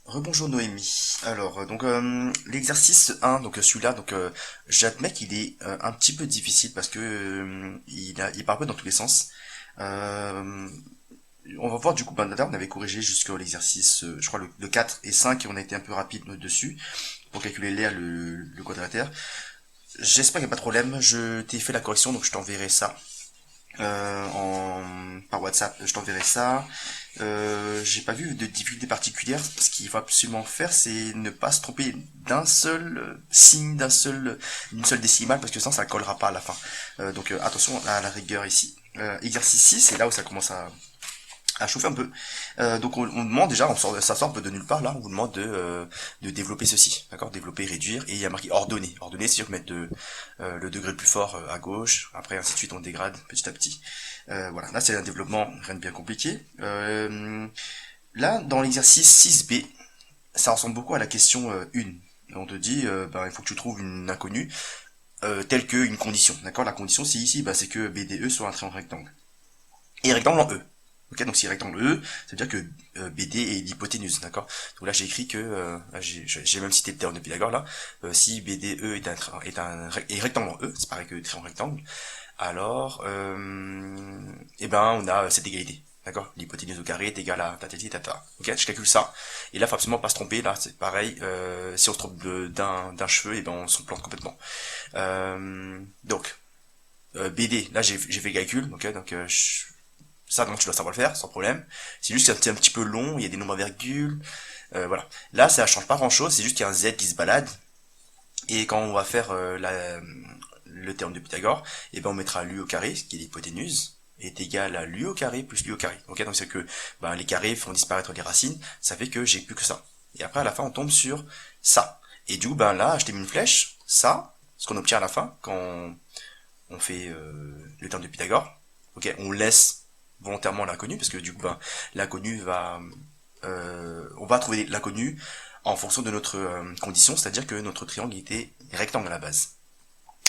Rebonjour Noémie. Alors, l'exercice 1, donc celui-là, j'admets qu'il est un petit peu difficile parce que il part un peu dans tous les sens. Euh, on va voir du coup, là, on avait corrigé jusqu'à l'exercice, je crois le 4 et 5 et on a été un peu rapide dessus pour calculer l'air, le quadrilatère. J'espère qu'il n'y a pas de problème, je t'ai fait la correction donc je t'enverrai ça par WhatsApp, je t'enverrai ça. J'ai pas vu de difficulté particulière. Ce qu'il faut absolument faire, c'est ne pas se tromper d'un seul signe, d'une seule décimale, parce que sinon ça collera pas à la fin. Attention à la rigueur ici. Exercice 6, c'est là où ça commence à chauffer un peu. On demande déjà, ça sort un peu de nulle part là, on vous demande de développer ceci, d'accord? Développer, réduire, et il y a marqué ordonner. Ordonner, c'est-à-dire mettre le degré le plus fort à gauche, après ainsi de suite on dégrade petit à petit. Voilà, là c'est un développement, rien de bien compliqué. Là, dans l'exercice 6b, ça ressemble beaucoup à la question 1. On te dit, il faut que tu trouves une inconnue telle qu'une condition, d'accord? La condition c'est ici, c'est que BDE soit un triangle rectangle. Et rectangle en E. Ok, donc si rectangle E, ça veut dire que BD est l'hypoténuse, d'accord? Donc là j'ai écrit que, j'ai même cité le théorème de Pythagore là, si BDE est rectangle en E, c'est pareil que triangle rectangle, alors, on a cette égalité. D'accord? L'hypoténuse au carré est égale à tatati tata. Ok? Je calcule ça. Et là, faut absolument pas se tromper. Là, c'est pareil. Si on se trompe d'un cheveu, on se plante complètement. BD, là, j'ai fait le calcul. Ok? Ça, donc, tu dois savoir le faire, sans problème. C'est juste que c'est un petit peu long. Il y a des nombres à virgule. Voilà. Là, ça change pas grand chose. C'est juste qu'il y a un Z qui se balade. Et quand on va faire le théorème de Pythagore, on mettra l'u au carré, qui est l'hypoténuse, est égal à l'u au carré plus l'u au carré. Ok, donc c'est que les carrés font disparaître les racines, ça fait que j'ai plus que ça. Et après à la fin on tombe sur ça. Et du coup là je t'ai mis une flèche, ça, ce qu'on obtient à la fin quand on fait le théorème de Pythagore. Ok, on laisse volontairement l'inconnu parce que du coup l'inconnu va on va trouver l'inconnu en fonction de notre condition, c'est-à-dire que notre triangle était rectangle à la base.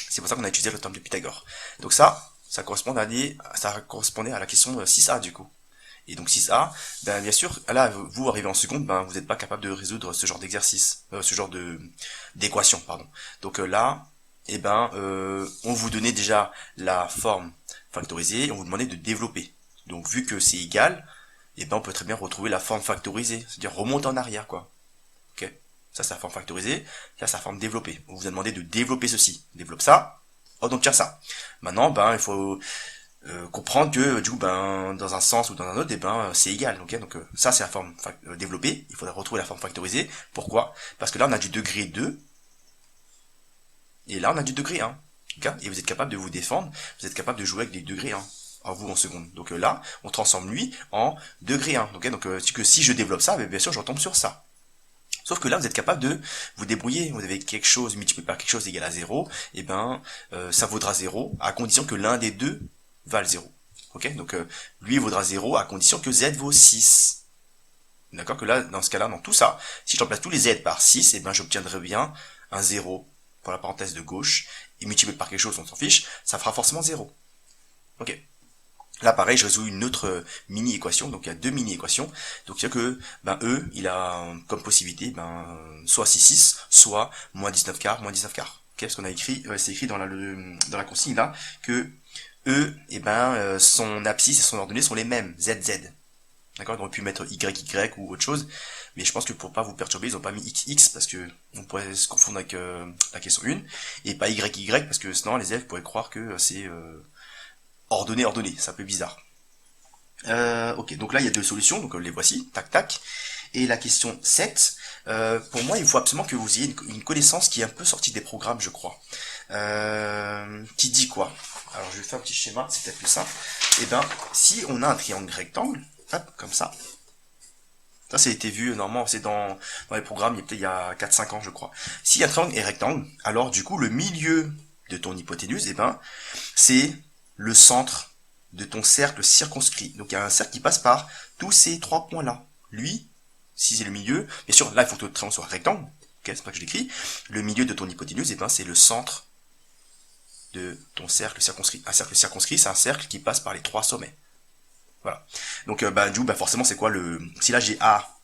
C'est pour ça qu'on a utilisé le théorème de Pythagore. Donc ça correspondait à la question 6a du coup. Et donc 6a, bien sûr, là, vous arrivez en seconde, vous n'êtes pas capable de résoudre ce genre d'exercice, ce genre d'équation, pardon. Donc là, on vous donnait déjà la forme factorisée, et on vous demandait de développer. Donc vu que c'est égal, on peut très bien retrouver la forme factorisée, c'est-à-dire remonter en arrière, quoi. Ok. Ça, c'est la forme factorisée. Là, c'est la forme développée. On vous a demandé de développer ceci. On développe ça. On obtient ça. Maintenant, il faut comprendre que du coup, dans un sens ou dans un autre, c'est égal. Ok, donc ça, c'est la forme développée. Il faudra retrouver la forme factorisée. Pourquoi? Parce que là, on a du degré 2 et là, on a du degré 1. Okay, et vous êtes capable de vous défendre. Vous êtes capable de jouer avec des degrés 1 en vous en seconde. Donc là, on transforme lui en degré 1. Okay, donc si je développe ça, bien sûr, je retombe sur ça. Sauf que là, vous êtes capable de vous débrouiller. Vous avez quelque chose multiplié par quelque chose égal à 0, ça vaudra 0 à condition que l'un des deux vale 0. Ok, donc lui vaudra 0 à condition que z vaut 6. D'accord, que là, dans ce cas-là, dans tout ça, si je remplace tous les z par 6, j'obtiendrai bien un 0 pour la parenthèse de gauche, et multiplié par quelque chose, on s'en fiche, ça fera forcément 0. Ok. Là, pareil, je résous une autre mini-équation, donc il y a deux mini-équations. Donc il y a que E, il a comme possibilité soit 6,6, soit moins 19 quarts, moins 19 quarts. Okay, parce qu'on a écrit, c'est écrit dans la consigne là, que E, son abscisse et son ordonnée sont les mêmes, ZZ. D'accord, on aurait pu mettre YY ou autre chose, mais je pense que pour pas vous perturber, ils ont pas mis XX parce que on pourrait se confondre avec la question 1, et pas YY parce que sinon les élèves pourraient croire que c'est ordonné, c'est un peu bizarre. Ok, donc là il y a deux solutions, donc les voici, tac tac. Et la question 7, pour moi il faut absolument que vous ayez une connaissance qui est un peu sortie des programmes, je crois. Qui dit quoi? Alors je vais faire un petit schéma, c'est peut-être plus simple. Si on a un triangle rectangle, hop, comme ça. Ça a été vu, normalement, c'est dans les programmes, il y a 4-5 ans, je crois. Si un triangle est rectangle, alors du coup, le milieu de ton hypoténuse, c'est le centre de ton cercle circonscrit. Donc il y a un cercle qui passe par tous ces trois points-là. Lui, si c'est le milieu, bien sûr, là il faut que le triangle soit rectangle, okay, c'est pas que je l'écris. Le milieu de ton hypoténuse, c'est le centre de ton cercle circonscrit. Un cercle circonscrit, c'est un cercle qui passe par les trois sommets. Voilà. Donc forcément c'est quoi si là j'ai A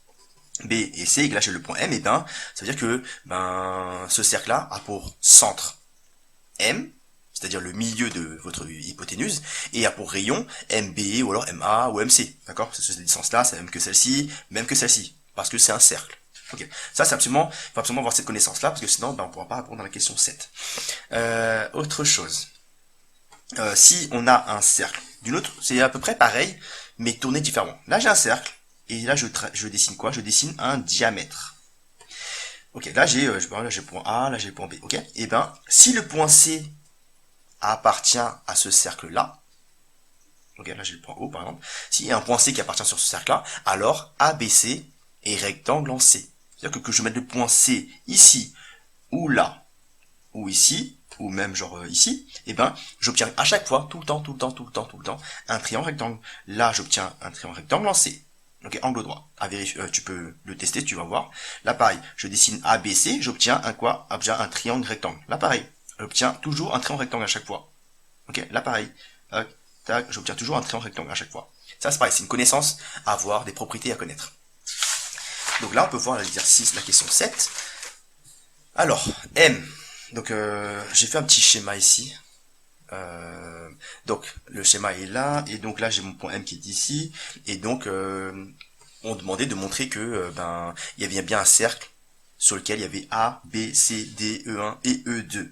B et C, et que là j'ai le point M, et ben ça veut dire que ce cercle-là a pour centre M, c'est-à-dire le milieu de votre hypoténuse, et a pour rayon MB ou alors MA ou MC. D'accord? Cette distance-là, c'est même que celle-ci, parce que c'est un cercle. Ok. Ça, c'est absolument, faut absolument avoir cette connaissance-là, parce que sinon, on ne pourra pas répondre à la question 7. Autre chose. Si on a un cercle d'une autre, c'est à peu près pareil, mais tourné différemment. Là, j'ai un cercle, et là, je dessine quoi? Je dessine un diamètre. Ok, là, j'ai le point A, là, j'ai le point B. Ok? Et ben, si le point C appartient à ce cercle-là, ok, là, j'ai le point O, par exemple. S'il y a un point C qui appartient sur ce cercle-là, alors ABC est rectangle en C. C'est-à-dire que je mette le point C ici, ou là, ou ici, ou même genre ici, et ben j'obtiens à chaque fois, tout le temps, un triangle rectangle. Là, j'obtiens un triangle rectangle en C. Ok, angle droit. À vérifier, tu peux le tester, tu vas voir. Là, pareil, je dessine ABC, j'obtiens un quoi? J'obtiens un triangle rectangle. Là, pareil, j'obtiens toujours un triangle rectangle à chaque fois. Ok, là, pareil, j'obtiens toujours un triangle rectangle à chaque fois. Ça, c'est pareil, c'est une connaissance à avoir, des propriétés à connaître. Donc là, on peut voir l'exercice, la question 7. Alors, M. Donc, j'ai fait un petit schéma ici. Donc, le schéma est là, et donc là, j'ai mon point M qui est ici, et donc, on demandait de montrer que, il y avait bien un cercle sur lequel il y avait A, B, C, D, E1 et E2.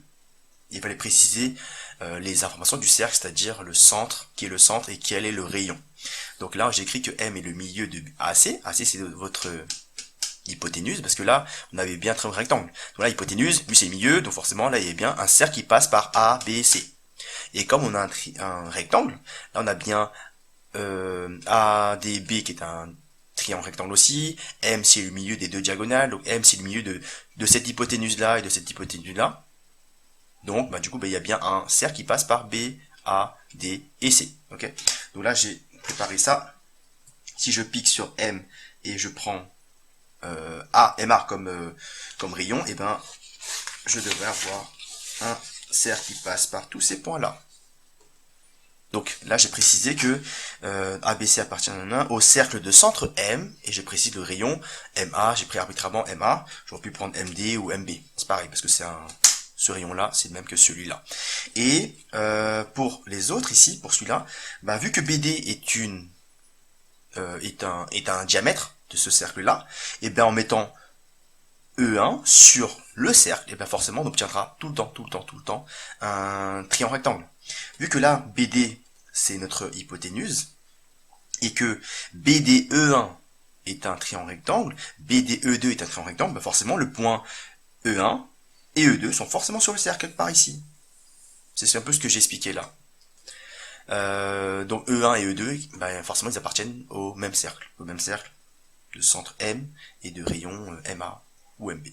Il fallait préciser les informations du cercle, c'est-à-dire le centre, qui est le centre et quel est le rayon. Donc là, j'ai écrit que M est le milieu de AC. AC, c'est votre hypoténuse, parce que là, on avait bien un rectangle. Donc là, hypoténuse, lui c'est le milieu, donc forcément, là, il y a bien un cercle qui passe par A, B, C. Et comme on a un rectangle, là, on a bien A, D, B qui est un triangle rectangle aussi. M, c'est le milieu des deux diagonales. Donc M, c'est le milieu de cette hypoténuse-là et de cette hypoténuse-là. Donc, du coup, il y a bien un cercle qui passe par B, A, D et C. Ok. Donc là, j'ai préparé ça. Si je pique sur M et je prends A, MA comme rayon, et ben, je devrais avoir un cercle qui passe par tous ces points-là. Donc là, j'ai précisé que ABC appartient au cercle de centre M, et j'ai précisé le rayon MA, j'ai pris arbitrairement MA, j'aurais pu prendre MD ou MB. C'est pareil, parce que ce rayon-là, c'est le même que celui-là. Et pour les autres ici, pour celui-là, vu que BD est un diamètre de ce cercle-là, et bien en mettant E1 sur le cercle, et bien forcément on obtiendra tout le temps un triangle rectangle. Vu que là, BD c'est notre hypoténuse, et que BDE1 est un triangle rectangle, BDE2 est un triangle rectangle, forcément le point E1 et E2 sont forcément sur le cercle par ici. C'est un peu ce que j'ai expliqué là. Donc E1 et E2, forcément ils appartiennent au même cercle de centre M et de rayon MA ou MB.